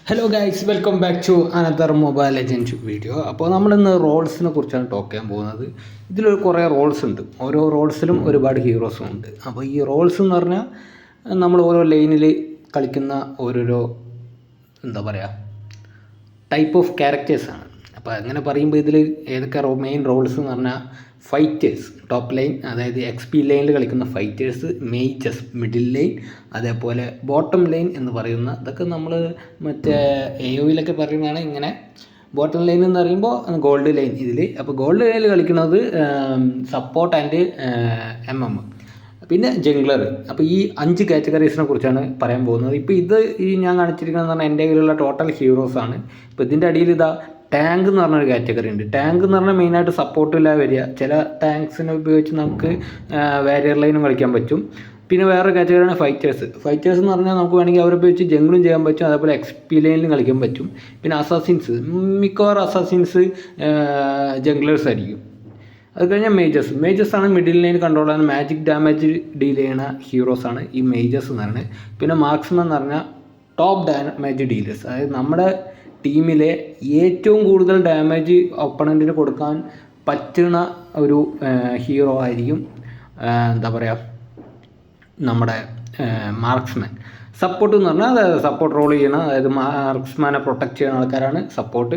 Hello guys, welcome back to another mobile legend video. അപ്പോൾ നമ്മളിന്ന് റോൾസിനെ കുറിച്ചാണ് ടോക്ക് ചെയ്യാൻ പോകുന്നത്. ഇതിലൊരു കുറേ റോൾസ് ഉണ്ട്. ഓരോ റോൾസിലും ഒരുപാട് ഹീറോസും ഉണ്ട്. അപ്പോൾ ഈ റോൾസ് എന്ന് പറഞ്ഞാൽ നമ്മൾ ഓരോ ലൈനിൽ കളിക്കുന്ന ഓരോരോ എന്താ പറയുക ടൈപ്പ് ഓഫ് ക്യാരക്ടേഴ്സാണ്. അപ്പോൾ അങ്ങനെ പറയുമ്പോൾ ഇതിൽ ഏതൊക്കെ മെയിൻ റോൾസ് എന്ന് പറഞ്ഞാൽ ഫൈറ്റേഴ്സ്, ടോപ്പ് ലൈൻ, അതായത് XP ലൈനിൽ കളിക്കുന്ന ഫൈറ്റേഴ്സ്, മേജസ്, മിഡിൽ ലൈൻ, അതേപോലെ ബോട്ടം ലൈൻ എന്ന് പറയുന്ന ഇതൊക്കെ നമ്മൾ മറ്റേ AOE പറയുന്നതാണ്. ഇങ്ങനെ ബോട്ടം ലൈൻ എന്ന് പറയുമ്പോൾ ഗോൾഡ് ലൈൻ ഇതിൽ. അപ്പോൾ ഗോൾഡ് ലൈനിൽ കളിക്കുന്നത് സപ്പോർട്ട് ആൻഡ് MM, പിന്നെ ജംഗ്ലർ. അപ്പോൾ ഈ 5 കാറ്റഗറീസിനെ കുറിച്ചാണ് പറയാൻ പോകുന്നത്. ഇപ്പോൾ ഈ ഞാൻ കാണിച്ചിരിക്കുന്നതെന്ന് പറഞ്ഞാൽ എൻ്റെ കയ്യിലുള്ള ടോട്ടൽ ഹീറോസാണ്. ഇപ്പോൾ ഇതിൻ്റെ അടിയിൽ ടാങ്ക് എന്ന് പറഞ്ഞൊരു കാറ്റഗറി ഉണ്ട്. ടാങ്ക് എന്ന് പറഞ്ഞാൽ മെയിനായിട്ട് സപ്പോർട്ടില്ല വരിക. ചില ടാങ്ക്സിനെ ഉപയോഗിച്ച് നമുക്ക് വാരിയർ ലൈനും കളിക്കാൻ പറ്റും. പിന്നെ വേറൊരു കാറ്റഗറിയാണ് ഫൈറ്റേഴ്സ്. ഫൈറ്റേഴ്സ് എന്ന് പറഞ്ഞാൽ നമുക്ക് വേണമെങ്കിൽ അവരെ ഉപയോഗിച്ച് ജംഗിളും ചെയ്യാൻ പറ്റും, അതേപോലെ XP ലൈനിലും കളിക്കാൻ പറ്റും. പിന്നെ അസാസിൻസ്, മിക്കവാറും അസാസിൻസ് ജംഗ്ലേഴ്സ് ആയിരിക്കും. അത് കഴിഞ്ഞാൽ മേജസ് ആണ് മിഡിൽ ലൈൻ കൺട്രോൾ ചെയ്യുന്ന മാജിക് ഡാമേജ് ഡീൽ ചെയ്യുന്ന ഹീറോസാണ് ഈ മേജസ് എന്ന് പറയുന്നത്. പിന്നെ മാർക്സ്മാൻ എന്ന് പറഞ്ഞാൽ ടോപ്പ് ഡാമേജ് ഡീലേഴ്സ്, അതായത് നമ്മുടെ ടീമിലെ ഏറ്റവും കൂടുതൽ ഡാമേജ് ഒപ്പണൻറ്റിന് കൊടുക്കാൻ പറ്റുന്ന ഒരു ഹീറോ ആയിരിക്കും എന്താ പറയുക നമ്മുടെ മാർക്സ്മാൻ. സപ്പോർട്ട് എന്ന് പറഞ്ഞാൽ അതായത് സപ്പോർട്ട് റോൾ ചെയ്യണം, അതായത് മാർക്സ്മാനെ പ്രൊട്ടക്റ്റ് ചെയ്യുന്ന ആൾക്കാരാണ് സപ്പോർട്ട്.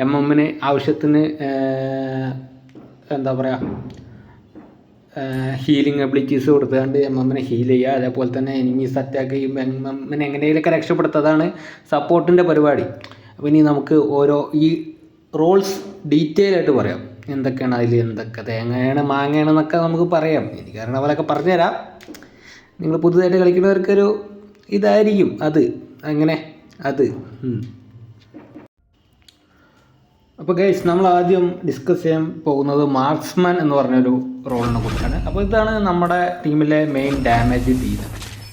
MM ആവശ്യത്തിന് എന്താ പറയുക ഹീലിംഗ് എബിലിറ്റീസ് കൊടുത്തുകൊണ്ട് MM ഹീൽ ചെയ്യുക. അതേപോലെ തന്നെ എനിമീസ് അറ്റാക്ക് ചെയ്യുമ്പോൾ MM എങ്ങനെയൊക്കെ രക്ഷപ്പെടുത്തതാണ് സപ്പോർട്ടിൻ്റെ പരിപാടി. അപ്പോൾ ഇനി നമുക്ക് ഈ റോൾസ് ഡീറ്റെയിൽ ആയിട്ട് പറയാം. എന്തൊക്കെയാണ് അതിൽ, എന്തൊക്കെ തേങ്ങയാണ് മാങ്ങയാണെന്നൊക്കെ നമുക്ക് പറയാം. കാരണം അവരൊക്കെ പറഞ്ഞുതരാം. നിങ്ങൾ പുതുതായിട്ട് കളിക്കുന്നവർക്കൊരു ഇതായിരിക്കും അങ്ങനെ. അപ്പോൾ ഗൈസ്, നമ്മൾ ആദ്യം ഡിസ്കസ് ചെയ്യാൻ പോകുന്നത് മാർക്സ്മാൻ എന്ന് പറഞ്ഞൊരു റോളിനെ കുറിച്ചാണ്. അപ്പോൾ ഇതാണ് നമ്മുടെ ടീമിലെ മെയിൻ ഡാമേജ് ഡീലർ.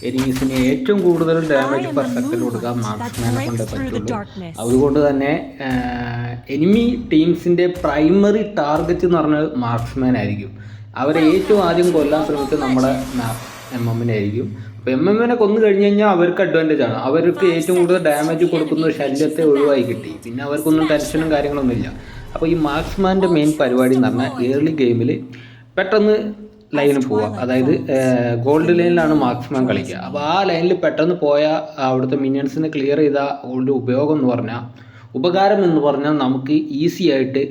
എനിമീസിന് ഏറ്റവും കൂടുതൽ ഡാമേജ് പെർ സെക്കൻഡ് കൊടുക്കാൻ മാർക്സ്മാനെ കൊണ്ടേ പറ്റുള്ളൂ. അതുകൊണ്ട് തന്നെ എനിമി ടീംസിൻ്റെ പ്രൈമറി ടാർഗറ്റ് എന്ന് പറഞ്ഞാൽ മാർക്സ്മാൻ ആയിരിക്കും. അവരെ ഏറ്റവും ആദ്യം കൊല്ലാൻ ശ്രമിക്കുക നമ്മുടെ MM ആയിരിക്കും. അപ്പോൾ MM കൊന്നു കഴിഞ്ഞ് കഴിഞ്ഞാൽ അവർക്ക് അഡ്വാൻറ്റേജ് ആണ്. അവർക്ക് ഏറ്റവും കൂടുതൽ ഡാമേജ് കൊടുക്കുന്ന ശല്യത്തെ ഒഴിവായി കിട്ടി. പിന്നെ അവർക്കൊന്നും ടെൻഷനും കാര്യങ്ങളൊന്നുമില്ല. അപ്പോൾ ഈ മാർക്സ്മാൻ്റെ മെയിൻ പരിപാടി എന്ന് പറഞ്ഞാൽ ഏർലി ഗെയിമിൽ പെട്ടെന്ന് ലൈനിൽ പോവുക. അതായത് ഗോൾഡ് ലൈനിലാണ് മാർക്സ്മാൻ കളിക്കുക. അപ്പോൾ ആ ലൈനിൽ പെട്ടെന്ന് പോയാൽ അവിടുത്തെ മിനിയൻസിനെ ക്ലിയർ ചെയ്ത ഉപകാരം എന്ന് പറഞ്ഞാൽ നമുക്ക് ഈസി ആയിട്ട്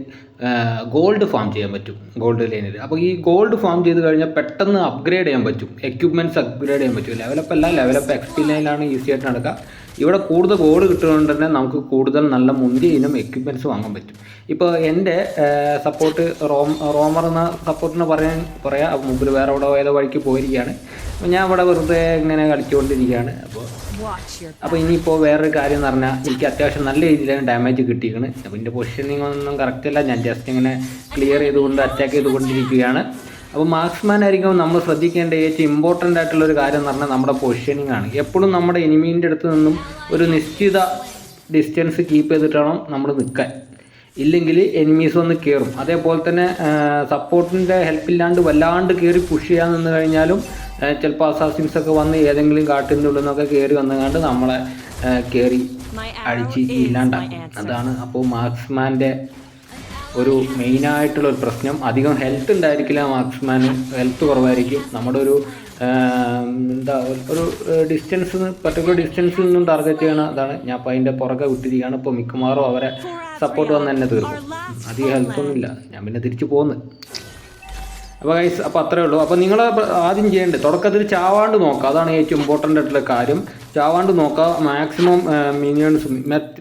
ഗോൾഡ് ഫാം ചെയ്യാൻ പറ്റും ഗോൾഡ് ലൈനിൽ. അപ്പോൾ ഈ ഗോൾഡ് ഫാം ചെയ്ത് കഴിഞ്ഞാൽ പെട്ടെന്ന് അപ്ഗ്രേഡ് ചെയ്യാൻ പറ്റും, എക്യുപ്മെൻറ്റ്സ് അപ്ഗ്രേഡ് ചെയ്യാൻ പറ്റും. ലെവലപ്പ് XP ലൈനിലാണ് ഈസി ആയിട്ട് നടക്കുക. ഇവിടെ കൂടുതൽ ഗോൾഡ് കിട്ടുന്നതുകൊണ്ട് തന്നെ നമുക്ക് കൂടുതൽ നല്ല മുന്തിയ ഇനം എക്യുപ്മെൻറ്റ്സ് വാങ്ങാൻ പറ്റും. ഇപ്പോൾ എൻ്റെ സപ്പോർട്ട് റോമർ എന്ന സപ്പോർട്ടിന് പറയാം. അപ്പോൾ മുമ്പിൽ വേറെ അവിടെ ഏതോ വഴിക്ക് പോയിരിക്കുകയാണ്. അപ്പോൾ ഞാൻ ഇവിടെ വെറുതെ ഇങ്ങനെ കളിച്ചുകൊണ്ടിരിക്കുകയാണ്. അപ്പോൾ ഇനിയിപ്പോൾ വേറൊരു കാര്യം എന്ന് പറഞ്ഞാൽ എനിക്ക് അത്യാവശ്യം നല്ല രീതിയിലാണ് ഡാമേജ് കിട്ടിയിരിക്കുന്നത്. അപ്പോൾ എൻ്റെ പൊസിഷനിങ് ഒന്നും കറക്റ്റല്ല. ഞാൻ ജസ്റ്റ് ഇങ്ങനെ ക്ലിയർ ചെയ്തുകൊണ്ട് അറ്റാക്ക് ചെയ്തുകൊണ്ടിരിക്കുകയാണ്. അപ്പോൾ മാർക്സ്മാൻ ആയിരിക്കും നമ്മൾ ശ്രദ്ധിക്കേണ്ട ഏറ്റവും ഇമ്പോർട്ടൻ്റ് ആയിട്ടുള്ളൊരു കാര്യം എന്ന് പറഞ്ഞാൽ നമ്മുടെ പൊസിഷനിങ് ആണ്. എപ്പോഴും നമ്മുടെ എനിമീൻ്റെ അടുത്ത് നിന്നും ഒരു നിശ്ചിത ഡിസ്റ്റൻസ് കീപ്പ് ചെയ്തിട്ട് വേണം നമ്മൾ നിൽക്കാൻ. ഇല്ലെങ്കിൽ എനിമീസ് വന്ന് കയറും. അതേപോലെ തന്നെ സപ്പോർട്ടിൻ്റെ ഹെൽപ്പില്ലാണ്ട് വല്ലാണ്ട് കയറി പുഷ് ചെയ്യാൻ നിന്ന് കഴിഞ്ഞാലും ചിലപ്പോൾ അസാസിൻസൊക്കെ വന്ന് ഏതെങ്കിലും കാട്ടിൻ്റെ ഉള്ളിൽ നിന്നൊക്കെ കയറി വന്നുകൊണ്ട് നമ്മളെ കയറി അടിച്ച് ഇല്ലാണ്ടാക്കും. അതാണ് അപ്പോൾ മാർക്സ്മാൻ്റെ ഒരു മെയിനായിട്ടുള്ളൊരു പ്രശ്നം. അധികം ഹെൽത്ത് ഉണ്ടായിരിക്കില്ല മാർക്സ്മാന്, ഹെൽത്ത് കുറവായിരിക്കും. നമ്മുടെ ഒരു പർട്ടിക്കുലർ ഡിസ്റ്റൻസിൽ നിന്നും ടാർഗറ്റ് ചെയ്യണം. അതാണ് ഞാൻ അപ്പോൾ അതിൻ്റെ പുറകെ വിട്ടിരിക്കുകയാണ്. ഇപ്പോൾ മിക്കവാറും അവരെ സപ്പോർട്ട് വന്ന് തന്നെ തീർക്കും. അധികം ഹെൽത്തൊന്നുമില്ല. ഞാൻ പിന്നെ തിരിച്ചു പോകുന്നു. അപ്പോൾ ഗൈസ്, അപ്പോൾ അത്രയേ ഉള്ളൂ. അപ്പോൾ നിങ്ങൾ ആദ്യം ചെയ്യേണ്ടത് തുടക്കത്തിൽ ചാവാണ്ട് നോക്കുക. അതാണ് ഏറ്റവും ഇമ്പോർട്ടൻ്റ് ആയിട്ടുള്ള കാര്യം. ചാവാണ്ട് നോക്കുക. മാക്സിമം മിനിയൻസും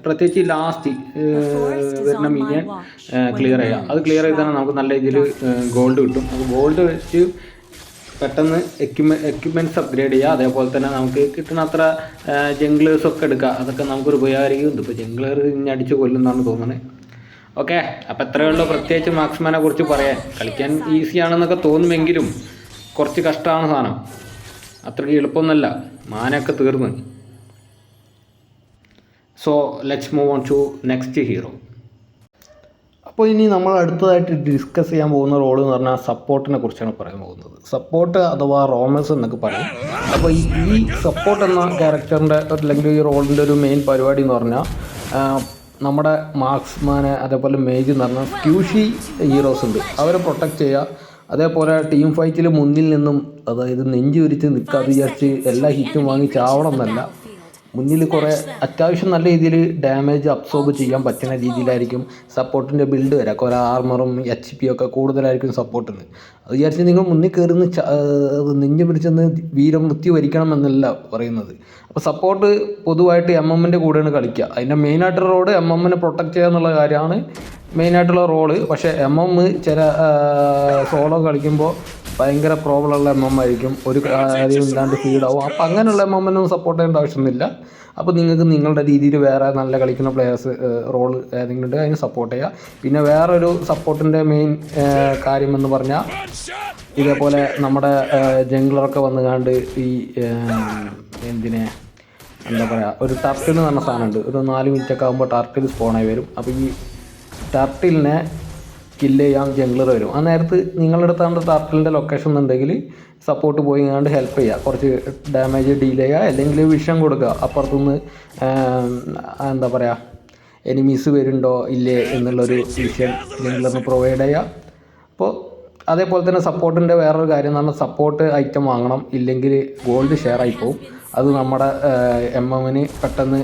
പ്രത്യേകിച്ച് ലാസ്റ്റ് വരുന്ന മിനിയൻ ക്ലിയർ ചെയ്യുക. അത് ക്ലിയർ ചെയ്താൽ നമുക്ക് നല്ല രീതിയിൽ ഗോൾഡ് കിട്ടും. അപ്പോൾ ഗോൾഡ് വെച്ച് പെട്ടെന്ന് എക്യുപ്മെൻറ്റ്സ് അപ്ഗ്രേഡ് ചെയ്യുക. അതേപോലെ തന്നെ നമുക്ക് കിട്ടുന്ന അത്ര ജംഗ്ലേഴ്സൊക്കെ എടുക്കുക. അതൊക്കെ നമുക്കൊരു ഉപകാരിക്കും. ഇപ്പോൾ ജംഗ്ലർ ഇനി അടിച്ച് കൊല്ലുന്നതാണ് തോന്നുന്നത്. ഓക്കെ, അപ്പോൾ എത്രയേ ഉള്ളൂ പ്രത്യേകിച്ച് മാർക്സ്മാനെ കുറിച്ച് പറയാൻ. കളിക്കാൻ ഈസിയാണെന്നൊക്കെ തോന്നുമെങ്കിലും കുറച്ച് കഷ്ടമാണ് സാധനം. അത്രയ്ക്ക് എളുപ്പമൊന്നുമല്ല. മാനൊക്കെ തീർന്ന്. So let's move on to next hero. അപ്പോൾ ഇനി നമ്മൾ അടുത്തതായിട്ട് ഡിസ്കസ് ചെയ്യാൻ പോകുന്ന റോൾ എന്ന് പറഞ്ഞാൽ സപ്പോർട്ടിനെ കുറിച്ചാണ് പറയാൻ പോകുന്നത്. സപ്പോർട്ട് അഥവാ റോമേഴ്സ് എന്നൊക്കെ പറയും. അപ്പോൾ ഈ സപ്പോർട്ട് എന്ന ക്യാരക്ടറിൻ്റെ അല്ലെങ്കിൽ ഈ റോളിൻ്റെ ഒരു മെയിൻ പരിപാടി എന്ന് പറഞ്ഞാൽ നമ്മുടെ മാർക്സ്മാനെ അതേപോലെ മേജ് എന്ന് പറഞ്ഞാൽ ക്യൂഷി ഹീറോസ് ഉണ്ട്, അവരെ പ്രൊട്ടക്റ്റ് ചെയ്യുക. അതേപോലെ ടീം ഫൈറ്റിൽ മുന്നിൽ നിന്നും അതായത് നെഞ്ചു വിരിച്ച് നിൽക്കാതെ വിചാരിച്ച് എല്ലാ ഹിറ്റും വാങ്ങി ചാവണം എന്നല്ല, മുന്നിൽ കുറേ അത്യാവശ്യം നല്ല രീതിയിൽ ഡാമേജ് അബ്സോർബ് ചെയ്യാൻ പറ്റുന്ന രീതിയിലായിരിക്കും സപ്പോർട്ടിൻ്റെ ബിൽഡ് വരിക. കുറേ ആർമറും HP ഒക്കെ കൂടുതലായിരിക്കും സപ്പോർട്ടിന്. അത് വിചാരിച്ച് നിങ്ങൾ മുന്നിൽ കയറുന്ന നെഞ്ചു പിടിച്ചെന്ന് വീരമൃത്യു വരിക്കണം എന്നല്ല പറയുന്നത്. അപ്പോൾ സപ്പോർട്ട് പൊതുവായിട്ട് MM-ൻ്റെ കൂടെയാണ് കളിക്കുക. അതിൻ്റെ മെയിനായിട്ടുള്ള റോള് MM-നെ പ്രൊട്ടക്റ്റ് ചെയ്യുക എന്നുള്ള കാര്യമാണ് മെയിനായിട്ടുള്ള റോള്. പക്ഷേ MM ചില സോളോ കളിക്കുമ്പോൾ ഭയങ്കര പ്രോബ്ലമുള്ള ആയിരിക്കും, ഒരു കാര്യം ഇല്ലാണ്ട് ഫീഡാവും. അപ്പോൾ അങ്ങനെയുള്ള MM-നൊന്നും സപ്പോർട്ട് ചെയ്യേണ്ട ആവശ്യമൊന്നുമില്ല. അപ്പോൾ നിങ്ങൾക്ക് നിങ്ങളുടെ രീതിയിൽ വേറെ നല്ല കളിക്കുന്ന പ്ലെയേഴ്സ് റോൾ ഏതെങ്കിലും ഉണ്ട്, അതിന് സപ്പോർട്ട് ചെയ്യുക. പിന്നെ വേറൊരു സപ്പോർട്ടിൻ്റെ മെയിൻ കാര്യമെന്ന് പറഞ്ഞാൽ ഇതേപോലെ നമ്മുടെ ജംഗ്ലറൊക്കെ വന്നുകാണ്ട് ഈ എന്താ പറയുക, ഒരു ടർട്ടിൽ എന്ന് പറഞ്ഞ സാധനമുണ്ട്, ഒരു 4 മിനിറ്റൊക്കെ ആകുമ്പോൾ ടർട്ടിൽ സ്പോണായി വരും. അപ്പോൾ ഈ ടർട്ടിലിനെ കില്ല് ചെയ്യാൻ ജംഗ്ലർ വരും. ആ നേരത്ത് നിങ്ങളുടെ അടുത്താണ് ടർട്ടിലിൻ്റെ ലൊക്കേഷൻ എന്നുണ്ടെങ്കിൽ സപ്പോർട്ട് പോയി കണ്ട് ഹെൽപ്പ് ചെയ്യുക, കുറച്ച് ഡാമേജ് ഡീൽ ചെയ്യുക, അല്ലെങ്കിൽ വിഷം കൊടുക്കുക. അപ്പുറത്തുനിന്ന് എന്താ പറയുക, എനിമീസ് വരുന്നുണ്ടോ ഇല്ലേ എന്നുള്ളൊരു വിഷൻ ജംഗ്ലറിന് പ്രൊവൈഡ് ചെയ്യുക. അപ്പോൾ അതേപോലെ തന്നെ സപ്പോർട്ടിൻ്റെ വേറൊരു കാര്യം എന്ന് പറഞ്ഞാൽ സപ്പോർട്ട് ഐറ്റം വാങ്ങണം, ഇല്ലെങ്കിൽ ഗോൾഡ് ഷെയർ ആയി പോകും. അത് നമ്മുടെ MM-ന് പെട്ടെന്ന്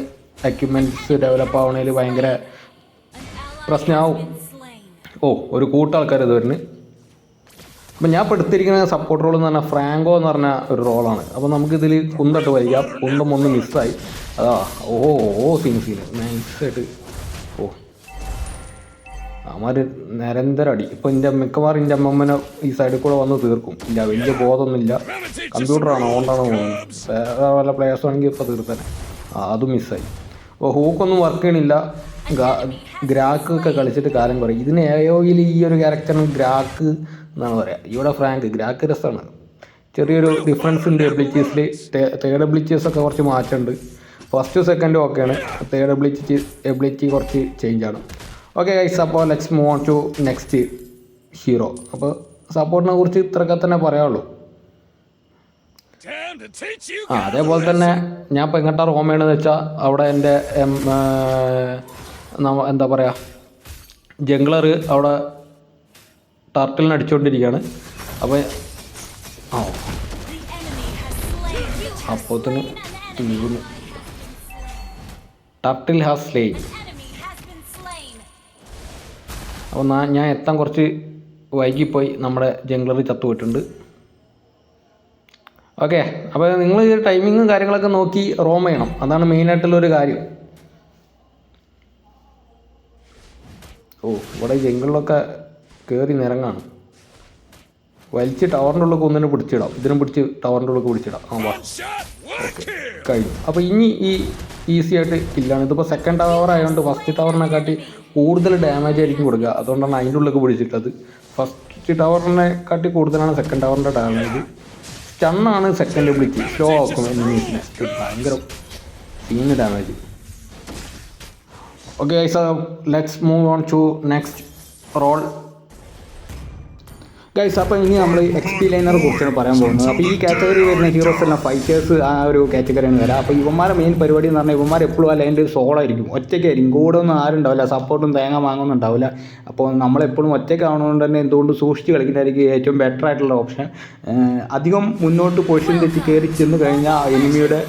എക്യുപ്മെൻറ്റ്സ് ഡെവലപ്പ് ആവണതിൽ ഭയങ്കര പ്രശ്നമാവും. ഒരു കൂട്ടാൾക്കാർ ഇത് വരുന്നത്. അപ്പം ഞാൻ എടുത്തിരിക്കുന്ന സപ്പോർട്ട് റോൾ എന്ന് പറഞ്ഞാൽ ഫ്രാങ്കോ എന്ന് പറഞ്ഞ ഒരു റോളാണ്. അപ്പോൾ നമുക്കിതിൽ കുന്തട്ട് വരിക, കുന്തം ഒന്ന് മിസ്സായി, സീൻസിൽ നൈസായിട്ട് അവന്മാർ നിരന്തരം അടി. ഇപ്പോൾ മിക്കവാറും എൻ്റെ MM-നെ ഈ സൈഡിൽ കൂടെ വന്ന് തീർക്കും. ഇല്ല, വലിയ ബോധമൊന്നുമില്ല, കമ്പ്യൂട്ടറാണോ ഓണ്ടാണോ വേറെ വല്ല പ്ലേയേഴ്സ് ആണെങ്കിൽ ഇപ്പോൾ തീർത്തന്നെ. അതും മിസ്സായി. അപ്പോൾ ഹൂക്കൊന്നും വർക്ക് ചെയ്യണില്ല. ഗ്രാക്കൊക്കെ കളിച്ചിട്ട് കാലം പറയും. ഇതിന് AOയിൽ ഈ ഒരു ക്യാരക്ടറിന് ഗ്രാക്ക് എന്നാണ് പറയുക. ഇവിടെ ഫ്രാങ്ക്, ഗ്രാക്ക് രസമാണ്. ചെറിയൊരു ഡിഫറൻസ് ഉണ്ട് എബിലിറ്റീസിൽ. തേർഡ് എബിലിറ്റീസൊക്കെ കുറച്ച് മാറ്റമുണ്ട്. ഫസ്റ്റ് സെക്കൻഡും ഓക്കെയാണ്, തേർഡ് എബിലിറ്റി കുറച്ച് ചേഞ്ചാണ്. ഓക്കെ ഗൈസ്, അപ്പോൾ let's move on to next hero. അപ്പോൾ സപ്പോർട്ടിനെ കുറിച്ച് ഇത്രയൊക്കെ തന്നെ പറയാനുള്ളൂ. അതേപോലെ തന്നെ ഞാൻ ഇപ്പോൾ എങ്ങോട്ടാ റോമയാണെന്ന് വെച്ചാൽ അവിടെ എൻ്റെ എന്താ പറയുക, ജംഗ്ലർ അവിടെ ടർട്ടിലിനെ അടിച്ചുകൊണ്ടിരിക്കുകയാണ്. അപ്പോൾ അപ്പോത്തിന് ടർട്ടിൽ ഹാസ് സ്ലെയിൻ. അപ്പോൾ ഞാൻ എത്താൻ കുറച്ച് വൈകിപ്പോയി, നമ്മുടെ ജംഗ്ലർ ചത്തുപോയിട്ടുണ്ട്. ഓക്കെ, അപ്പോൾ നിങ്ങൾ ഈ ടൈമിങ്ങും കാര്യങ്ങളൊക്കെ നോക്കി റോം ചെയ്യണം, അതാണ് മെയിനായിട്ടുള്ളൊരു കാര്യം. ഇവിടെ ജംഗിളിലൊക്കെ കയറി നിരങ്ങാണ്. വലിച്ച് ടവറിൻ്റെ ഉള്ളിൽ ഒന്നിനെ പിടിച്ചിടാം, ഇതിനും പിടിച്ച് ടവറിൻ്റെ ഉള്ളിൽ പിടിച്ചിടാം. ഓക്കെ, കഴിഞ്ഞു. അപ്പോൾ ഇനി ഈ ഈസി ആയിട്ട് കില്ലാണ്. ഇതിപ്പോൾ സെക്കൻഡ് ടവർ ആയതുകൊണ്ട് ഫസ്റ്റ് ടവറിനെക്കാട്ടി കൂടുതൽ ഡാമേജ് ആയിരിക്കും കൊടുക്കുക, അതുകൊണ്ടാണ് അതിൻ്റെ ഉള്ളിലേക്ക് പിടിച്ചിട്ടത്. ഫസ്റ്റ് ടവറിനെക്കാട്ടി കൂടുതലാണ് സെക്കൻഡ് ടവറിൻ്റെ ഡാമേജ്. സ്റ്റണ്ണാണ് സെക്കൻഡ് എബിലിറ്റി, സ്ലോ ആക്കും എനിമീസിനെ, ഭയങ്കര സീന് damage. Okay guys, let's move on to next role guys. അപ്പോൾ ഇനി നമ്മൾ XP ലൈനറെ കുറിച്ചാണ് പറയാൻ പോകുന്നത്. അപ്പോൾ ഈ കാറ്റഗറി വരുന്ന ഹീറോസ് എല്ലാം ഫൈറ്റേഴ്സ് ആ ഒരു കാറ്റഗറിയാണ് വരാം. അപ്പോൾ ഇവന്മാരെ മെയിൻ പരിപാടി എന്ന് പറഞ്ഞാൽ ഇവന്മാർ എപ്പോഴും ആ ലൈനിൽ സോളോ ആയിരിക്കും, ഒറ്റയ്ക്കായിരിക്കും. കൂടെ ഒന്നും ആരും ഉണ്ടാവില്ല, സപ്പോർട്ടും തേങ്ങ വാങ്ങൊന്നും ഉണ്ടാവില്ല. അപ്പോൾ നമ്മളെപ്പോഴും ഒറ്റയ്ക്കാവുന്നതുകൊണ്ട് തന്നെ എന്തുകൊണ്ട് സൂക്ഷിച്ച് കളിക്കുന്നതായിരിക്കും ഏറ്റവും ബെറ്റർ ആയിട്ടുള്ള ഓപ്ഷൻ. അധികം മുന്നോട്ട് പൊസിഷൻ തെറ്റി കയറി ചെന്ന് കഴിഞ്ഞാൽ എനിമിയുടെ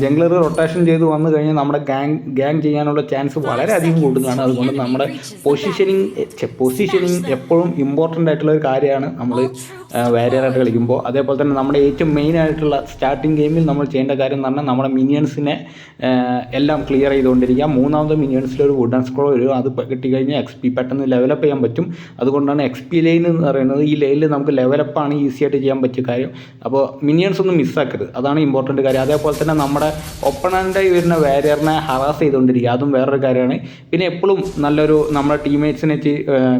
ജംഗ്ലർ റൊട്ടേഷൻ ചെയ്ത് വന്നു കഴിഞ്ഞാൽ നമ്മുടെ ഗ്യാങ് ചെയ്യാനുള്ള ചാൻസ് വളരെയധികം കൂടുന്നതാണ്. അതുകൊണ്ട് നമ്മുടെ പൊസിഷനിങ് എപ്പോഴും ഇമ്പോർട്ടൻ്റ് ആയിട്ടുള്ള ഒരു കാര്യമാണ് നമ്മൾ വാരിയറായിട്ട് കളിക്കുമ്പോൾ. അതേപോലെ തന്നെ നമ്മുടെ ഏറ്റവും മെയിൻ ആയിട്ടുള്ള സ്റ്റാർട്ടിങ് ഗെയിമിൽ നമ്മൾ ചെയ്യേണ്ട കാര്യം എന്ന് പറഞ്ഞാൽ നമ്മുടെ മിനിയൻസിനെ എല്ലാം ക്ലിയർ ചെയ്തുകൊണ്ടിരിക്കുക. മൂന്നാമത്തെ മിനിയൻസിലൊരു വുഡൻ സ്ക്രോൾ വരും, അത് കിട്ടിക്കഴിഞ്ഞാൽ XP പെട്ടെന്ന് ലെവലപ്പ് ചെയ്യാൻ പറ്റും. അതുകൊണ്ടാണ് XP ലൈൻ എന്ന് പറയുന്നത്. ഈ ലൈനിൽ നമുക്ക് ലെവലപ്പാണ് ഈസി ആയിട്ട് ചെയ്യാൻ പറ്റിയ കാര്യം. അപ്പോൾ മിനിയൻസ് ഒന്നും മിസ്സാക്കരുത്, അതാണ് ഇമ്പോർട്ടൻറ്റ് കാര്യം. അതേപോലെ തന്നെ നമ്മുടെ ഒപ്പണൻ്റായി വരുന്ന വാരിയറിനെ ഹറാസ് ചെയ്തുകൊണ്ടിരിക്കുക, അതും വേറൊരു കാര്യമാണ്. പിന്നെ എപ്പോഴും നല്ലൊരു നമ്മുടെ ടീംമേറ്റ്സിനെ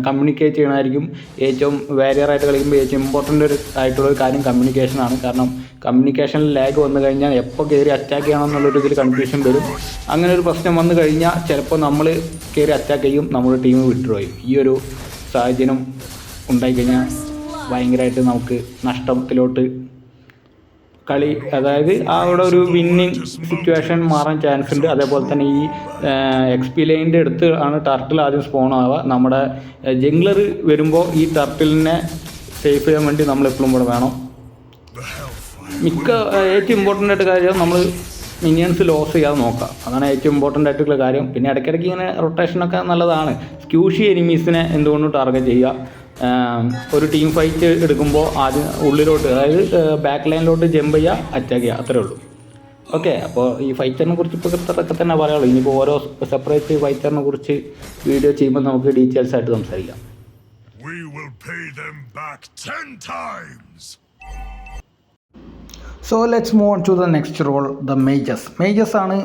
കമ്മ്യൂണിക്കേറ്റ് ചെയ്യണമായിരിക്കും ഏറ്റവും വാരിയറായിട്ട് കളിക്കുമ്പോൾ ഏറ്റവും ഇമ്പോർട്ടൻ്റ് ആയിട്ടുള്ളൊരു കാര്യം കമ്മ്യൂണിക്കേഷനാണ്. കാരണം കമ്മ്യൂണിക്കേഷനിൽ ലാഗ് വന്നു കഴിഞ്ഞാൽ എപ്പോൾ കയറി അറ്റാക്ക് ചെയ്യണമെന്നുള്ളൊരു ഇതിൽ കൺഫ്യൂഷൻ വരും. അങ്ങനെ ഒരു പ്രശ്നം വന്നു കഴിഞ്ഞാൽ ചിലപ്പോൾ നമ്മൾ കയറി അറ്റാക്ക് ചെയ്യും, നമ്മുടെ ടീം വിട്ടുപോയി. ഈ ഒരു സാഹചര്യം ഉണ്ടായിക്കഴിഞ്ഞാൽ ഭയങ്കരമായിട്ട് നമുക്ക് നഷ്ടത്തിലോട്ട് കളി, അതായത് അവിടെ ഒരു വിന്നിങ് സിറ്റുവേഷൻ മാറാൻ ചാൻസ് ഉണ്ട്. അതേപോലെ തന്നെ ഈ XP ലൈനിൻ്റെ അടുത്ത് ആണ് ടർട്ടിൽ ആദ്യം സ്പോൺ ആവുക. നമ്മുടെ ജംഗ്ലർ വരുമ്പോൾ ഈ ടർട്ടിലിനെ സേഫ് ചെയ്യാൻ വേണ്ടി നമ്മൾ എപ്പോഴും ഇവിടെ വേണം. ഏറ്റവും ഇമ്പോർട്ടൻ്റ് ആയിട്ട് കാര്യം നമ്മൾ മിനിയൻസ് ലോസ് ചെയ്യാതെ നോക്കാം. അതാണ് ഏറ്റവും ഇമ്പോർട്ടൻ്റ് ആയിട്ടുള്ള കാര്യം. പിന്നെ ഇടയ്ക്കിടയ്ക്ക് ഇങ്ങനെ റൊട്ടേഷനൊക്കെ നല്ലതാണ്. സ്ക്യൂഷി എനിമീസിനെ എന്തുകൊണ്ടും ടാർഗറ്റ് ചെയ്യുക. ഒരു ടീം ഫൈറ്റ് എടുക്കുമ്പോൾ ആദ്യം ഉള്ളിലോട്ട്, അതായത് ബാക്ക് ലൈനിലോട്ട് ജമ്പ് ചെയ്യുക, അറ്റാക്ക് ചെയ്യുക, അത്രേ ഉള്ളൂ. ഓക്കെ, അപ്പോൾ ഈ ഫൈറ്ററിനെ കുറിച്ച് ഇപ്പോൾ ഇത്രയൊക്കെ തന്നെ പറയുള്ളൂ. ഇനിയിപ്പോൾ ഓരോ സെപ്പറേറ്റ് ഫൈറ്ററിനെ കുറിച്ച് വീഡിയോ ചെയ്യുമ്പോൾ നമുക്ക് ഡീറ്റെയിൽസ് ആയിട്ട് സംസാരിക്കാം. So let's move on to the next role, the mages ആണ്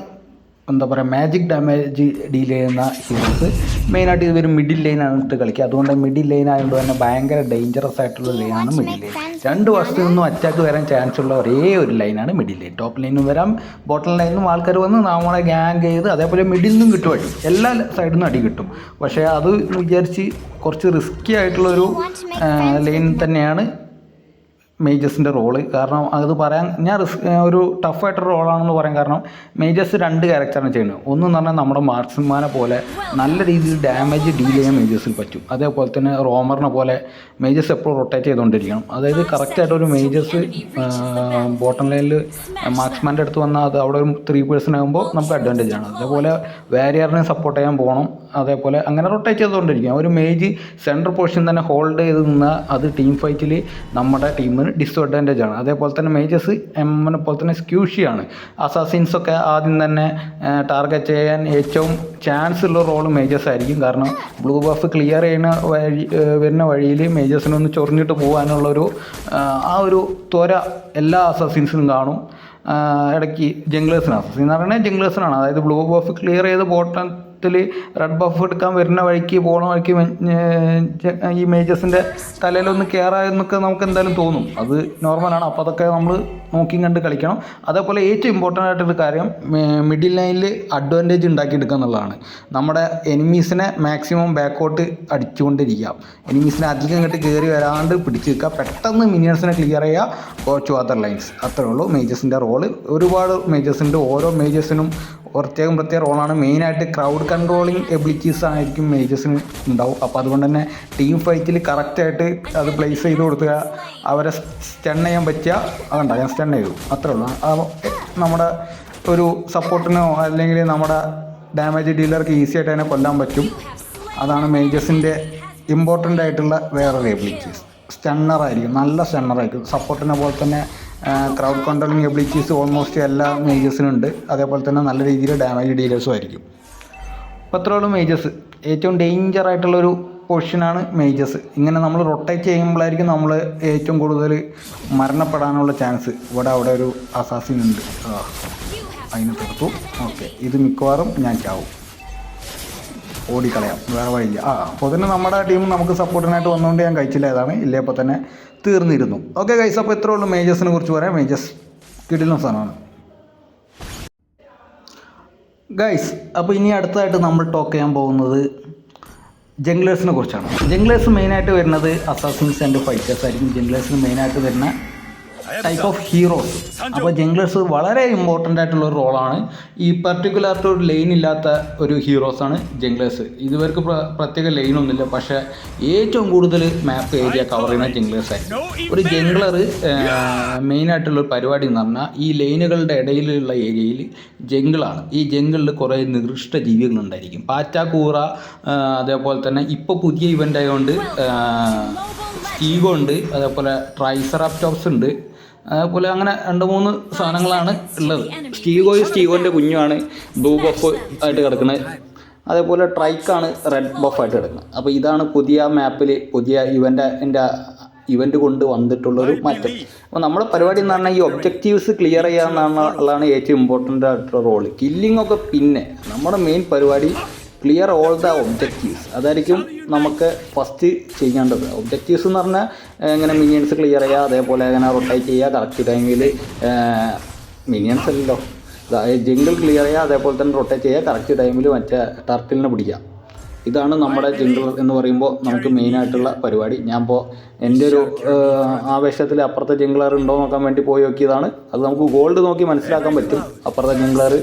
എന്താ പറയുക, മാജിക് ഡാമേജ് ഡീൽ ചെയ്യുന്ന ഹീറോസ്. മെയിനായിട്ട് ഇവർ മിഡിൽ ലൈനാണ് ഇട്ട് കളിക്കുക. അതുകൊണ്ട് മിഡിൽ ലൈൻ ആയതുകൊണ്ട് തന്നെ ഭയങ്കര ഡേഞ്ചറസ് ആയിട്ടുള്ള ലൈനാണ് മിഡിൽ ലൈൻ. രണ്ട് വശത്തു നിന്നും അറ്റാക്ക് വരാൻ ചാൻസ് ഉള്ള ഒരേ ഒരു ലൈനാണ് മിഡിൽ ലൈൻ. ടോപ്പ് ലൈനും വരാം, ബോട്ടം ലൈനിലും ആൾക്കാർ വന്ന് നമ്മളെ ഗ്യാങ് ചെയ്ത്, അതേപോലെ മിഡിൽ നിന്നും കിട്ടും അടി, എല്ലാ സൈഡിൽ നിന്നും അടി കിട്ടും. പക്ഷേ അത് വിചാരിച്ച് കുറച്ച് റിസ്ക്കി ആയിട്ടുള്ളൊരു ലൈൻ തന്നെയാണ് മേജസിൻ്റെ റോള്. കാരണം അത് പറയാൻ ഞാൻ ഒരു ടഫായിട്ടൊരു റോളാണെന്ന് പറയാൻ കാരണം മേജസ് രണ്ട് ക്യാരക്ടറാണ് ചെയ്യുന്നത്. ഒന്നെന്ന് പറഞ്ഞാൽ നമ്മുടെ മാർക്സ്മാനെ പോലെ നല്ല രീതിയിൽ ഡാമേജ് ഡീൽ ചെയ്യാൻ മേജസിൽ പറ്റും. അതേപോലെ തന്നെ റോമറിനെ പോലെ മേജസ് എപ്പോഴും റൊട്ടേറ്റ് ചെയ്തുകൊണ്ടിരിക്കണം. അതായത് കറക്റ്റായിട്ടൊരു മേജസ് ബോട്ടം ലൈനിൽ മാർക്സ്മാൻ്റെ അടുത്ത് വന്നാൽ അത് അവിടെ ഒരു 3 പേഴ്സൺ ആകുമ്പോൾ നമുക്ക് അഡ്വാൻറ്റേജ് ആണ്. അതേപോലെ വാരിയറിനെ സപ്പോർട്ട് ചെയ്യാൻ പോകണം. അതേപോലെ അങ്ങനെ റൊട്ടേറ്റ് ചെയ്തുകൊണ്ടിരിക്കുക. ഒരു മേജ് സെൻട്രൽ പൊസിഷൻ തന്നെ ഹോൾഡ് ചെയ്ത് നിന്നാൽ അത് ടീം ഫൈറ്റിൽ നമ്മുടെ ടീമിന് ഡിസ്അഡ്വാൻറ്റേജ് ആണ്. അതേപോലെ തന്നെ മേജസ് എമ്മിനെ പോലെ തന്നെ സ്ക്യൂഷിയാണ്. അസാസിൻസൊക്കെ ആദ്യം തന്നെ ടാർഗറ്റ് ചെയ്യാൻ ഏറ്റവും ചാൻസ് ഉള്ള റോൾ മേജസ് ആയിരിക്കും. കാരണം ബ്ലൂ ബഫ് ക്ലിയർ ചെയ്യുന്ന വരുന്ന വഴിയിൽ മേജസിനൊന്ന് ചൊറിഞ്ഞിട്ട് പോകാനുള്ളൊരു ആ ഒരു ത്വര എല്ലാ അസാസിൻസിനും കാണും. ഇടയ്ക്ക് ജംഗ്ലേഴ്സിനാണ്, അസാസിൻ എന്ന് പറയുന്നത് ജംഗ്ലേഴ്സിനാണ്. അതായത് ബ്ലൂ ബഫ് ക്ലിയർ ചെയ്ത് ബോട്ടം റെഡ് ബഫ് എടുക്കാൻ വരുന്ന വഴിക്ക് പോണ വഴിക്ക് ഈ മേജസിൻ്റെ തലയിലൊന്ന് കയറാമെന്നൊക്കെ നമുക്ക് എന്തായാലും തോന്നും. അത് നോർമലാണ്. അപ്പോൾ അതൊക്കെ നമ്മൾ നോക്കി കണ്ട് കളിക്കണം. അതേപോലെ ഏറ്റവും ഇമ്പോർട്ടൻ്റ് ആയിട്ടൊരു കാര്യം മിഡിൽ ലൈനിൽ അഡ്വാൻറ്റേജ് ഉണ്ടാക്കിയെടുക്കുക എന്നുള്ളതാണ്. നമ്മുടെ എനിമീസിനെ മാക്സിമം ബാക്കോട്ട് അടിച്ചുകൊണ്ടിരിക്കുക. എനിമീസിനെ അധികം ഇങ്ങോട്ട് കയറി വരാണ്ട് പിടിച്ച് നിൽക്കുക. പെട്ടെന്ന് മിനിയൻസിനെ ക്ലിയർ ചെയ്യുക, ഗോ ടു അതർ ലൈൻസ്. അത്രേ ഉള്ളൂ മേജസിൻ്റെ റോള്. ഒരുപാട് മേജസിൻ്റെ ഓരോ മേജസിനും പ്രത്യേക റോളാണ്. മെയിനായിട്ട് ക്രൗഡ് കൺട്രോളിങ് എബിലിറ്റീസ് ആയിരിക്കും മേജസിന് ഉണ്ടാവും. അപ്പോൾ അതുകൊണ്ട് തന്നെ ടീം ഫൈറ്റിൽ കറക്റ്റായിട്ട് അത് പ്ലേസ് ചെയ്ത് കൊടുക്കുക, അവരെ സ്റ്റൺ ചെയ്യാൻ പറ്റുക. അതുകൊണ്ടാണ് ഞാൻ സ്റ്റൺ ചെയ്തു, അത്രേ ഉള്ളൂ. നമ്മുടെ ഒരു സപ്പോർട്ടിനോ അല്ലെങ്കിൽ നമ്മുടെ ഡാമേജ് ഡീലർക്ക് ഈസി ആയിട്ട് അതിനെ കൊല്ലാൻ പറ്റും. അതാണ് മേജസിൻ്റെ ഇമ്പോർട്ടൻ്റ് ആയിട്ടുള്ള വേറൊരു എബിലിറ്റീസ്. സ്റ്റണ്ണറായിരിക്കും, നല്ല സ്റ്റണ്ണറായിരിക്കും. സപ്പോർട്ടിനെ പോലെ തന്നെ ക്രൗഡ് കൺട്രോളിങ് എബിലിറ്റീസ് ഓൾമോസ്റ്റ് എല്ലാ മേജസിനും ഉണ്ട്. അതേപോലെ തന്നെ നല്ല രീതിയിൽ ഡാമേജ് ഡീലേഴ്സും ആയിരിക്കും. അപ്പോൾ അത്രയുള്ള മേജസ് ഏറ്റവും ഡേഞ്ചർ ആയിട്ടുള്ളൊരു പൊസിഷനാണ് മേജസ്. ഇങ്ങനെ നമ്മൾ റൊട്ടേറ്റ് ചെയ്യുമ്പോഴായിരിക്കും നമ്മൾ ഏറ്റവും കൂടുതൽ മരണപ്പെടാനുള്ള ചാൻസ്. അവിടെ ഒരു അസാസിൻ ഉണ്ട്, അതിനെ തീർത്തു. ഓക്കെ, ഇത് മിക്കവാറും ഞാൻ ചാവും, ഓടിക്കളയാം, വേറെ വഴിയില്ല. അപ്പോൾ തന്നെ നമ്മുടെ ടീം നമുക്ക് സപ്പോർട്ടിനായിട്ട് വന്നുകൊണ്ട് ഞാൻ കഴിച്ചില്ല. ഏതാണ് ഇല്ലേ, അപ്പോൾ തന്നെ തീർന്നിരുന്നു. ഓക്കെ ഗൈസ്, അപ്പോൾ ഇത്രേ ഉള്ളൂ മേജസിനെ കുറിച്ച് പറയാം. മേജസ് കിടിലൻ സാധനമാണ് ഗൈസ്. അപ്പോൾ ഇനി അടുത്തതായിട്ട് നമ്മൾ ടോക്ക് ചെയ്യാൻ പോകുന്നത് ജംഗ്ലേഴ്സിനെ കുറിച്ചാണ്. ജംഗ്ലേഴ്സ് മെയിനായിട്ട് വരുന്നത് അസാസിൻസ് ആൻഡ് ഫൈറ്റേഴ്സ് ആയിരിക്കും. ജംഗ്ലേഴ്സിന് മെയിനായിട്ട് വരുന്ന ടൈപ്പ് ഓഫ് ഹീറോസ്. അപ്പോൾ ജംഗ്ലേഴ്സ് വളരെ ഇമ്പോർട്ടൻ്റ് ആയിട്ടുള്ളൊരു റോളാണ്. ഈ പർട്ടിക്കുലർ ഒരു ലൈൻ ഇല്ലാത്ത ഒരു ഹീറോസാണ് ജംഗ്ലേഴ്സ്. ഇതുവർക്ക് പ്രത്യേക ലൈനൊന്നുമില്ല, പക്ഷേ ഏറ്റവും കൂടുതൽ മാപ്പ് ഏരിയ കവർ ചെയ്യുന്ന ജംഗ്ലേഴ്സ് ആയിരിക്കും. ഒരു ജംഗ്ലർ മെയിനായിട്ടുള്ളൊരു പരിപാടി എന്ന് പറഞ്ഞാൽ ഈ ലൈനുകളുടെ ഇടയിലുള്ള ഏരിയയിൽ ജംഗിളാണ്. ഈ ജംഗിളിൽ കുറേ നികൃഷ്ട ജീവികളുണ്ടായിരിക്കും. പാറ്റാക്കൂറ, അതേപോലെ തന്നെ ഇപ്പോൾ പുതിയ ഇവൻ്റ് ആയതുകൊണ്ട് സ്റ്റീഗോ ഉണ്ട്, അതേപോലെ ട്രൈസറാപ്റ്റോപ്സ് ഉണ്ട്, അതേപോലെ അങ്ങനെ 2-3 സാധനങ്ങളാണ് ഉള്ളത്. സ്റ്റീഗോൻ്റെ കുഞ്ഞുമാണ് ബ്ലൂ ബഫ് ആയിട്ട് കിടക്കുന്നത്. അതേപോലെ ട്രൈക്കാണ് റെഡ് ബഫ് ആയിട്ട് കിടക്കുന്നത്. അപ്പോൾ ഇതാണ് പുതിയ മാപ്പിൽ പുതിയ ഇവൻ്റ് കൊണ്ട് വന്നിട്ടുള്ളൊരു മാറ്റം. അപ്പോൾ നമ്മുടെ പരിപാടി എന്ന് പറഞ്ഞാൽ ഈ ഒബ്ജക്റ്റീവ്സ് ക്ലിയർ ചെയ്യാന്നുള്ളതാണ് ഏറ്റവും ഇമ്പോർട്ടൻ്റ് ആയിട്ടുള്ള റോള്. കില്ലിംഗ് ഒക്കെ പിന്നെ നമ്മുടെ മെയിൻ പരിപാടി ക്ലിയർ ഓൾ ദ ഒബ്ജക്റ്റീവ്സ്. അതായിരിക്കും നമുക്ക് ഫസ്റ്റ് ചെയ്യേണ്ടത്. ഒബ്ജക്റ്റീവ്സ് എന്ന് പറഞ്ഞാൽ എങ്ങനെ മിനിയൻസ് ക്ലിയർ ചെയ്യുക, അതേപോലെ എങ്ങനെ റൊട്ടേറ്റ് ചെയ്യുക, കറക്റ്റ് ടൈമിൽ മിനിയൻസ് അല്ലല്ലോ ജംഗിൾ ക്ലിയർ ചെയ്യുക, അതേപോലെ തന്നെ റൊട്ടേറ്റ് ചെയ്യുക, കറക്റ്റ് ടൈമിൽ മറ്റേ ടർട്ടിലിനെ പിടിക്കുക. ഇതാണ് നമ്മുടെ ജംഗിൾ എന്ന് പറയുമ്പോൾ നമുക്ക് മെയിനായിട്ടുള്ള പരിപാടി. ഞാൻ ഇപ്പോൾ എൻ്റെ ഒരു ആവേശത്തിൽ അപ്പുറത്തെ ജംഗ്ലർ ഉണ്ടോ നോക്കാൻ വേണ്ടി പോയി നോക്കിയതാണ്. അത് നമുക്ക് ഗോൾഡ് നോക്കി മനസ്സിലാക്കാൻ പറ്റും അപ്പുറത്തെ ജംഗ്ലർ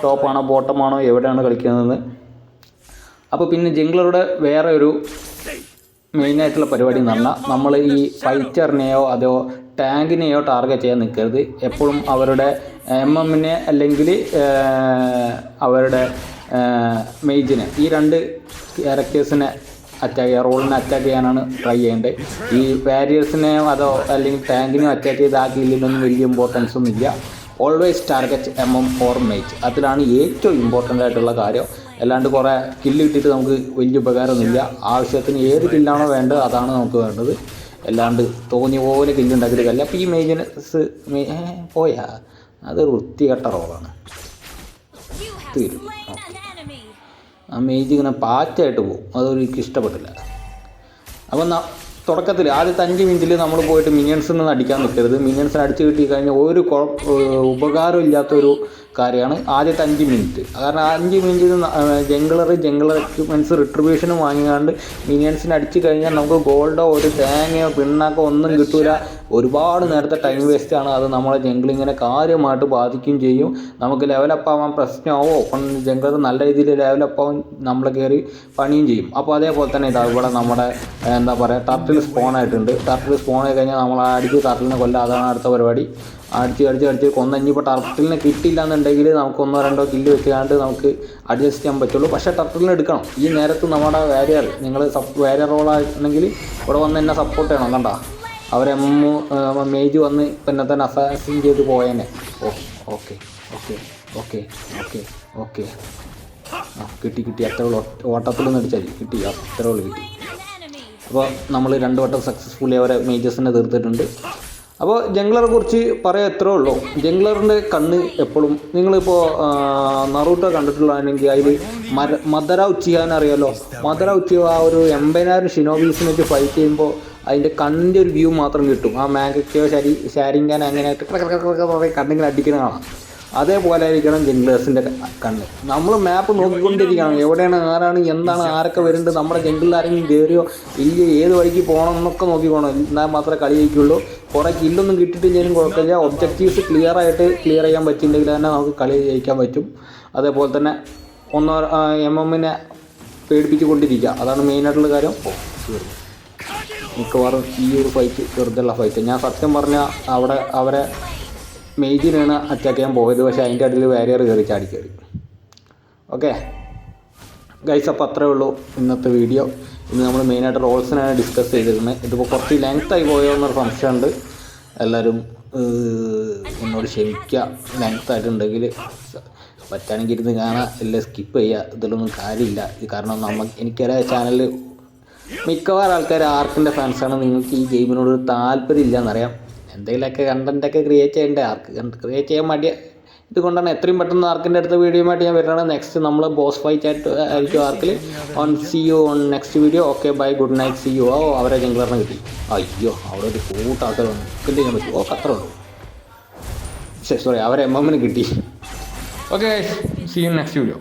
ടോപ്പാണോ ബോട്ടമാണോ എവിടെയാണ് കളിക്കുന്നതെന്ന്. അപ്പോൾ പിന്നെ ജംഗ്ലറുടെ വേറെ ഒരു മെയിനായിട്ടുള്ള പരിപാടി എന്ന് പറഞ്ഞാൽ നമ്മൾ ഈ ഫൈറ്ററിനെയോ അതോ ടാങ്കിനെയോ ടാർഗറ്റ് ചെയ്യാൻ നിൽക്കരുത്. എപ്പോഴും അവരുടെ MM-നെ അല്ലെങ്കിൽ അവരുടെ മെയ്ജിനെ, ഈ രണ്ട് ക്യാരക്ടേഴ്സിനെ അറ്റാക്ക് ചെയ്യുക, റോളിനെ അറ്റാക്ക് ചെയ്യാനാണ് ട്രൈ ചെയ്യേണ്ടത്. ഈ വാരിയേഴ്സിനെ അതോ അല്ലെങ്കിൽ ടാങ്കിനെ അറ്റാക്ക് ചെയ്ത് ആ കില്ലിനൊന്നും വലിയ ഇമ്പോർട്ടൻസ് ഒന്നും ഇല്ല. ഓൾവേസ് ടാർഗറ്റ് MM ഓർ മെയ്ജ്, അതിലാണ് ഏറ്റവും ഇമ്പോർട്ടൻ്റ് ആയിട്ടുള്ള കാര്യം. അല്ലാണ്ട് കുറേ കില്ല് കിട്ടിയിട്ട് നമുക്ക് വലിയ ഉപകാരമൊന്നുമില്ല. ആവശ്യത്തിന് ഏത് കില്ലാണോ വേണ്ടത് അതാണ് നമുക്ക് വേണ്ടത്. അല്ലാണ്ട് തോന്നിയ പോലെ കില്ലുണ്ടാക്കിയിട്ട് കല്ല. അപ്പോൾ ഈ മെയ്ജിനസ് പോയാ അതൊരു വൃത്തികെട്ട റോളാണ്. തീരും. ആ മെയ്ജ് ഇങ്ങനെ പാറ്റായിട്ട് പോകും, അതൊരു എനിക്ക് ഇഷ്ടപ്പെട്ടില്ല. അപ്പം തുടക്കത്തിൽ ആദ്യത്തെ 5 മിനിറ്റിൽ നമ്മൾ പോയിട്ട് മിനിയൻസിൽ അടിക്കാൻ നിൽക്കരുത്. മിനിയൻസിന് അടിച്ച് കിട്ടി കഴിഞ്ഞാൽ ഒരു ഉപകാരം ഇല്ലാത്തൊരു കാര്യമാണ് ആദ്യത്തെ 5 മിനിറ്റ്. കാരണം 5 മിനിറ്റിൽ ജംഗ്ലർ എക്യുപ്മെൻറ്റ്സ് റിട്രിബ്യൂഷനും വാങ്ങിക്കാണ്ട് മിനിയൻസിന് അടിച്ച് കഴിഞ്ഞാൽ നമുക്ക് ഗോൾഡോ ഒരു തേങ്ങയോ പിണ്ണാക്കോ ഒന്നും കിട്ടൂല. ഒരുപാട് നേരത്തെ ടൈം വേസ്റ്റാണ്. അത് നമ്മളെ ജംഗ്ലിങ്ങിനെ കാര്യമായിട്ട് ബാധിക്കുകയും ചെയ്യും. നമുക്ക് ലെവലപ്പ് ആവാൻ പ്രശ്നമാവോ, ജംഗ്ലർ നല്ല രീതിയിൽ ലെവലപ്പ് ആവാൻ നമ്മൾ കയറി പണിയും ചെയ്യും. അപ്പോൾ അതേപോലെ തന്നെ ഇതാ ഇവിടെ നമ്മുടെ എന്താ പറയുക ടർട്ടിൽ സ്പോൺ ആയിട്ടുണ്ട്. ടർട്ടിൽ സ്പോൺ ആയി കഴിഞ്ഞാൽ നമ്മൾ അടിച്ച് ടർട്ടിലിനെ കൊല്ലുക, അതാണ് അടുത്ത പരിപാടി. അടിച്ച് കൊന്നഞ്ഞിപ്പോൾ ടർട്ടിലിനെ കിട്ടിയില്ല എന്നുണ്ടെങ്കിൽ നമുക്ക് 1-2 കില്ല് വെച്ചാണ്ട് നമുക്ക് അഡ്ജസ്റ്റ് ചെയ്യാൻ പറ്റുള്ളൂ. പക്ഷേ ടർട്ടിലിനെ എടുക്കണം. ഈ നേരത്ത് നമ്മുടെ വാരിയർ, നിങ്ങൾ വാരിയർ റോളാണെങ്കിൽ ഇവിടെ വന്ന് എന്നെ സപ്പോർട്ട് ചെയ്യണം. കണ്ട മേജ് വന്ന് പിന്നെ തന്നെ അസാസിൻ ചെയ്ത് പോയേനെ. ഓക്കെ കിട്ടി അത്ര ഓട്ടത്തിൽ നിന്ന് അടിച്ചാൽ കിട്ടി, അത്ര കിട്ടി. അപ്പോൾ നമ്മൾ 2 വട്ടം സക്സസ്ഫുള്ളി അവരെ മേജസിനെ തീർത്തിട്ടുണ്ട്. അപ്പോൾ ജംഗ്ലറെ കുറിച്ച് പറയാൻ ഇത്രേ ഉള്ളൂ. ജംഗ്ലറിൻ്റെ കണ്ണ് എപ്പോഴും നിങ്ങളിപ്പോൾ നറൂട്ടോ കണ്ടിട്ടുള്ളതാണെങ്കിൽ അതിൽ മദര ഉച്ചിയാൻ അറിയാമല്ലോ. മദര ഉച്ചിയ ആ ഒരു 80,000 ഷിനോബീസിനെ വെച്ച് ഫൈറ്റ് ചെയ്യുമ്പോൾ അതിൻ്റെ കണ്ണിൻ്റെ ഒരു വ്യൂ മാത്രം കിട്ടും. ആ മാഗക്കോ ഷാരിങ്കാൻ അങ്ങനെയായിട്ട് കണ്ണിങ്ങനെ അടിക്കുന്ന കാണാം. അതേപോലെ ആയിരിക്കണം ജംഗ്ലേഴ്സിൻ്റെ കണ്ണ്. നമ്മൾ മാപ്പ് നോക്കിക്കൊണ്ടിരിക്കണം, എവിടെയാണ് ആരാണ് എന്താണ് ആരൊക്കെ വരുന്നുണ്ട്, നമ്മുടെ ജംഗ്ലിൽ ആരെങ്കിലും കയറിയോ ഇല്ല, ഏത് വഴിക്ക് പോകണം എന്നൊക്കെ നോക്കിക്കോണം. എന്നാൽ മാത്രമേ കളി ജയിക്കുള്ളൂ. കുറേ കില്ലൊന്നും കിട്ടിയിട്ടില്ലെങ്കിലും കുഴപ്പമില്ല. ഒബ്ജക്റ്റീവ്സ് ക്ലിയർ ചെയ്യാൻ പറ്റിയിട്ടുണ്ടെങ്കിൽ തന്നെ നമുക്ക് കളി ജയിക്കാൻ പറ്റും. അതേപോലെ തന്നെ MM-നെ പേടിപ്പിച്ച് കൊണ്ടിരിക്കുക, അതാണ് മെയിനായിട്ടുള്ള കാര്യം. മിക്കവാറും ഈ ഒരു ഫൈറ്റ് ചെറുതുള്ള ഫൈറ്റ്. ഞാൻ സത്യം പറഞ്ഞാൽ അവരെ മെയ്ജിനാണ് അറ്റാക്ക് ചെയ്യാൻ പോയത്, പക്ഷേ അതിൻ്റെ ഇടയിൽ വാരിയർ കയറി. ഓക്കെ ഗൈസ്, അപ്പോൾ അത്രേ ഉള്ളൂ ഇന്നത്തെ വീഡിയോ. ഇന്ന് നമ്മൾ മെയിനായിട്ട് റോൾസിനാണ് ഡിസ്കസ് ചെയ്തിരുന്നത്. ഇതിപ്പോൾ കുറച്ച് ലെങ്ത്തായി പോയോ എന്നൊരു സംശയമുണ്ട്. എല്ലാവരും എന്നോട് ക്ഷമിക്കുക. ലെങ്ത്തായിട്ടുണ്ടെങ്കിൽ പറ്റുകയാണെങ്കിൽ ഇരുന്ന് കാണാം, എല്ലാം സ്കിപ്പ് ചെയ്യുക. ഇതിലൊന്നും കാര്യമില്ല. കാരണം എനിക്കറിയാം ചാനലിൽ മിക്കവാറും ആൾക്കാർ ആർക്കിൻ്റെ ഫാൻസാണ്. നിങ്ങൾക്ക് ഈ ഗെയിമിനോട് താല്പര്യം എന്നറിയാം. എന്തെങ്കിലുമൊക്കെ കണ്ടൻറ്റൊക്കെ ക്രിയേറ്റ് ചെയ്യേണ്ടേ, ആർക്ക് ക്രിയേറ്റ് ചെയ്യാൻ മടിയ ഇതുകൊണ്ടാണ് എത്രയും പെട്ടെന്ന് ആർക്കിൻ്റെ അടുത്ത വീഡിയോ ആയിട്ട് ഞാൻ വരുന്നത്. നെക്സ്റ്റ് നമ്മൾ ബോസ് ഫൈറ്റ് ആയിരിക്കും ആർക്കിൽ. See you on next video. Okay bye, good night, see you. അവരെ ജംഗ്ലറിനെ കിട്ടി. അയ്യോ, അവിടെ ഒരു കൂട്ടാൾക്കാർ വന്നു ചെയ്യാൻ പറ്റും. അത്ര ഉള്ളൂ. സോറി, അവരെ MM-ന് കിട്ടി. Okay, see you next video.